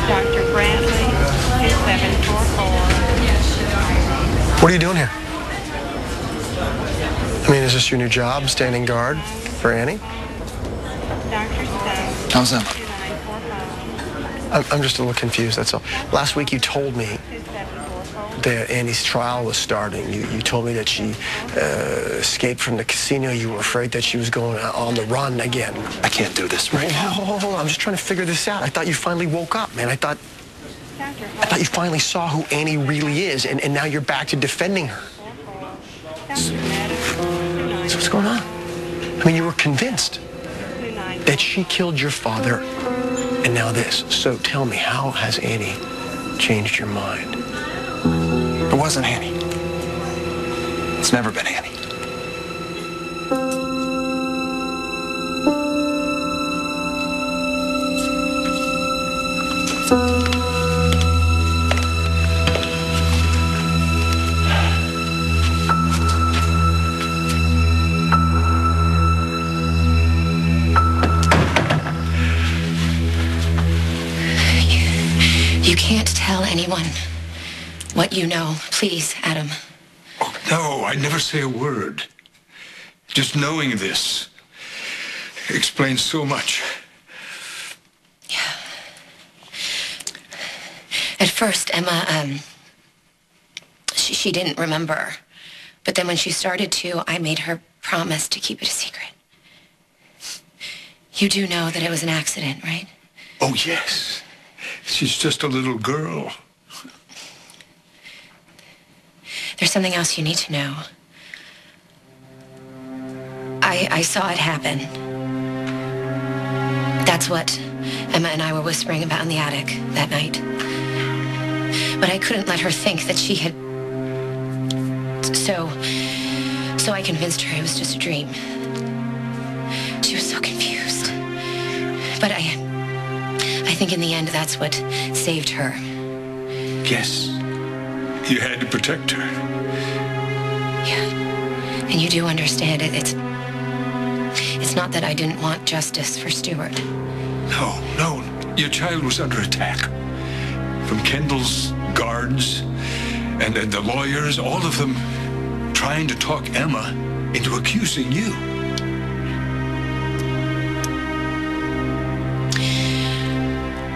Dr. Brantley, 2744. What are you doing here? I mean, is this your new job, standing guard for Annie? Dr. Stone. How's that? 2945. I'm just a little confused, that's all. Last week you told me that Annie's trial was starting. You told me that she escaped from the casino. You were afraid that she was going on the run again. I can't do this right now. Hold on. I'm just trying to figure this out. I thought you finally woke up, man. I thought you finally saw who Annie really is, and now you're back to defending her. So what's going on? I mean, you were convinced that she killed your father, and now this. So tell me, how has Annie changed your mind? It wasn't Annie. It's never been Annie. You can't tell anyone what you know. Please, Adam. Oh, no, I'd never say a word. Just knowing this explains so much. Yeah. At first, Emma, she didn't remember. But then when she started to, I made her promise to keep it a secret. You do know that it was an accident, right? Oh, yes. She's just a little girl. There's something else you need to know. I saw it happen. That's what Emma and I were whispering about in the attic that night. But I couldn't let her think that she had... So I convinced her it was just a dream. She was so confused. But I think in the end, that's what saved her. Yes. You had to protect her. Yeah. And you do understand it. It's not that I didn't want justice for Stuart. No. Your child was under attack. From Kendall's guards and the lawyers, all of them trying to talk Emma into accusing you.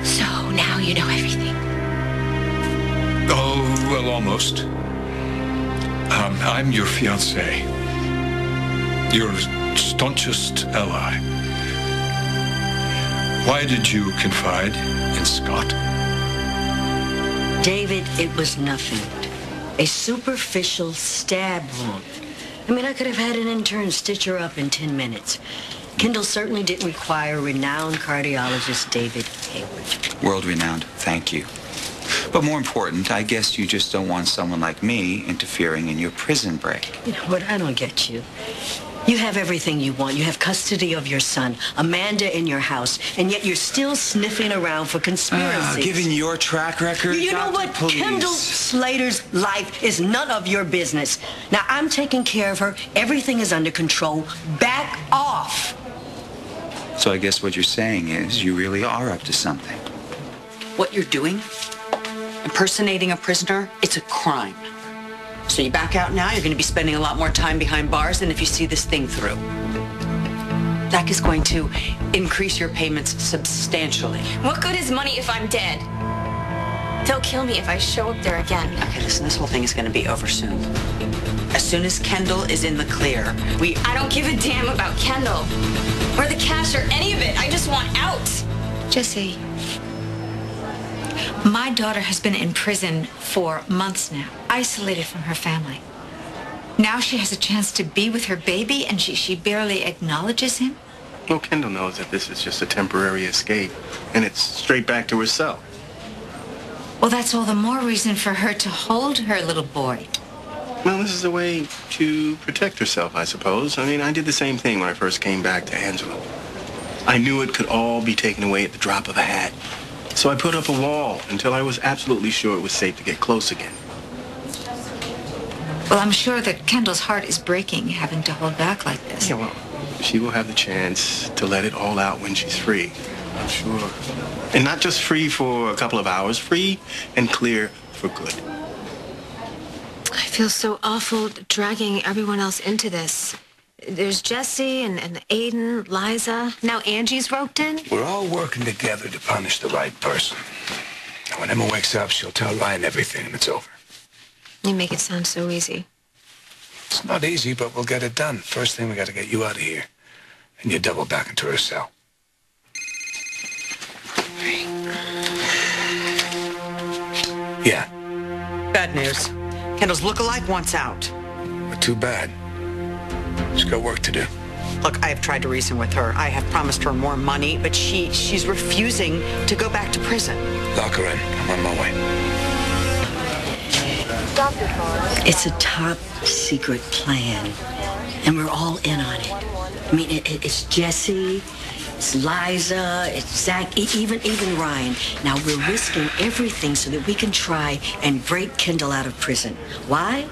So now you know everything. Oh, well, almost. I'm your fiancé. Your staunchest ally. Why did you confide in Scott? David, it was nothing. A superficial stab wound. I mean, I could have had an intern stitch her up in 10 minutes. Kendall certainly didn't require renowned cardiologist David Hayward. World-renowned, thank you. But more important, I guess you just don't want someone like me interfering in your prison break. You know what? I don't get you. You have everything you want. You have custody of your son, Amanda in your house, and yet you're still sniffing around for conspiracies. Given your track record, You know Dr. what? Police. Kendall Slater's life is none of your business. Now, I'm taking care of her. Everything is under control. Back off. So I guess what you're saying is you really are up to something. What you're doing, impersonating a prisoner, it's a crime. So you back out now, you're going to be spending a lot more time behind bars than if you see this thing through. That is going to increase your payments substantially. What good is money if I'm dead? They'll kill me if I show up there again. Okay, listen, this whole thing is going to be over soon. As soon as Kendall is in the clear, I don't give a damn about Kendall or the cash or any of it. I just want out. Jesse, my daughter has been in prison for months now, isolated from her family. Now she has a chance to be with her baby, and she barely acknowledges him? Well, Kendall knows that this is just a temporary escape, and it's straight back to herself. Well, that's all the more reason for her to hold her little boy. Well, this is a way to protect herself, I suppose. I mean, I did the same thing when I first came back to Angela. I knew it could all be taken away at the drop of a hat. So I put up a wall until I was absolutely sure it was safe to get close again. Well, I'm sure that Kendall's heart is breaking, having to hold back like this. Yeah, well, she will have the chance to let it all out when she's free. I'm sure. And not just free for a couple of hours, free and clear for good. I feel so awful dragging everyone else into this. There's Jesse and Aiden, Liza. Now Angie's roped in. We're all working together to punish the right person. And when Emma wakes up, she'll tell Ryan everything and it's over. You make it sound so easy. It's not easy, but we'll get it done. First thing, we got to get you out of here. And you double back into her cell. Yeah. Bad news. Kendall's look-alike wants out. But too bad. She's got work to do. Look, I have tried to reason with her. I have promised her more money, but she's refusing to go back to prison. Lock her in. I'm on my way. It's a top secret plan, and we're all in on it. I mean, it's Jesse, it's Liza, it's Zach, even Ryan. Now, we're risking everything so that we can try and break Kendall out of prison. Why?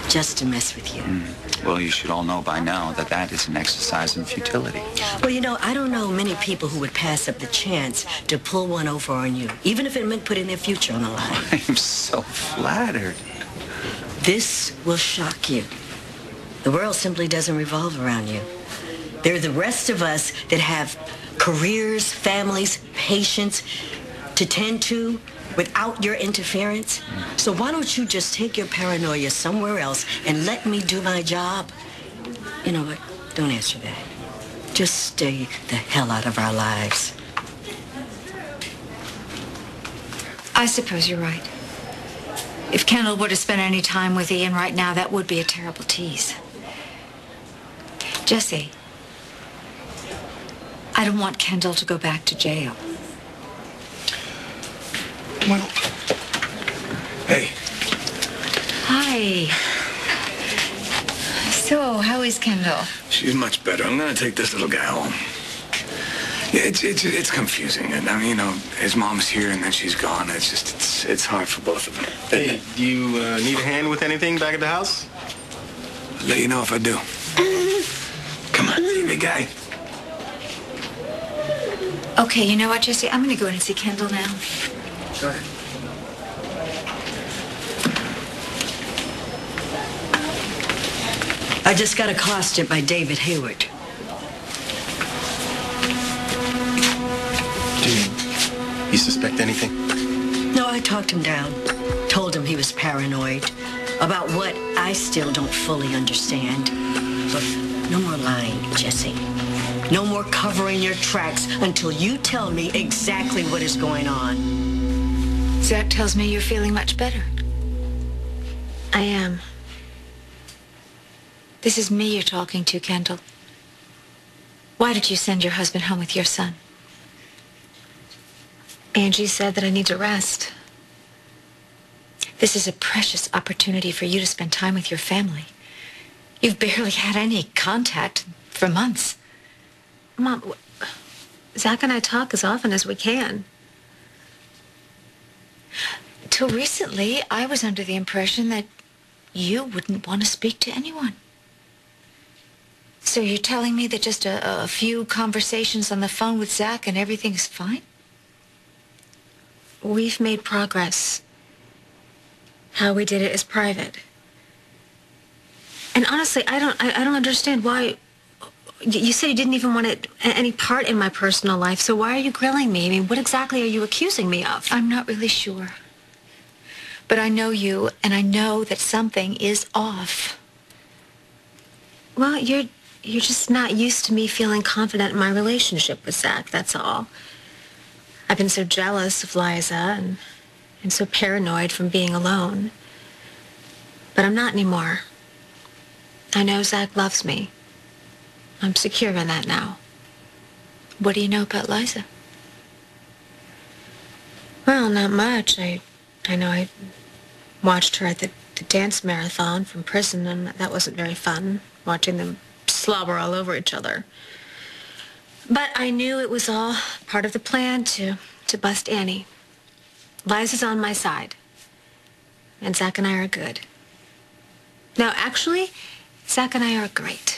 Just to mess with you. Well, you should all know by now that that is an exercise in futility. Well, you know, I don't know many people who would pass up the chance to pull one over on you, even if it meant putting their future on the line. I am so flattered. This will shock you. The world simply doesn't revolve around you. There are the rest of us that have careers, families, patients to tend to without your interference. So why don't you just take your paranoia somewhere else and let me do my job? You know what? Don't answer that. Just stay the hell out of our lives. I suppose you're right. If Kendall were to spend any time with Ian right now, that would be a terrible tease. Jesse, I don't want Kendall to go back to jail. Well, hey. Hi. So, how is Kendall? She's much better. I'm going to take this little guy home. Yeah, it's confusing. And, I mean, you know, his mom's here and then she's gone. It's hard for both of them. Hey, do you need a hand with anything back at the house? I'll let you know if I do. Come on, you big guy. Okay, you know what, Jesse? I'm going to go in and see Kendall now. Go ahead. I just got accosted by David Hayward. Do you suspect anything? No, I talked him down. Told him he was paranoid about what I still don't fully understand. Look, no more lying, Jesse. No more covering your tracks until you tell me exactly what is going on. Zach tells me you're feeling much better. I am. This is me you're talking to, Kendall. Why did you send your husband home with your son? Angie said that I need to rest. This is a precious opportunity for you to spend time with your family. You've barely had any contact for months. Mom, Zach and I talk as often as we can. Till recently, I was under the impression that you wouldn't want to speak to anyone. So you're telling me that just a few conversations on the phone with Zach and everything's fine? We've made progress. How we did it is private. And honestly, I don't understand why. You said you didn't even want any part in my personal life, so why are you grilling me? I mean, what exactly are you accusing me of? I'm not really sure. But I know you, and I know that something is off. Well, you're just not used to me feeling confident in my relationship with Zach, that's all. I've been so jealous of Liza and so paranoid from being alone. But I'm not anymore. I know Zach loves me. I'm secure in that now. What do you know about Liza? Well, not much. I know I watched her at the dance marathon from prison, and that wasn't very fun, watching them slobber all over each other. But I knew it was all part of the plan to bust Annie. Liza's on my side. And Zach and I are good. No, actually, Zach and I are great.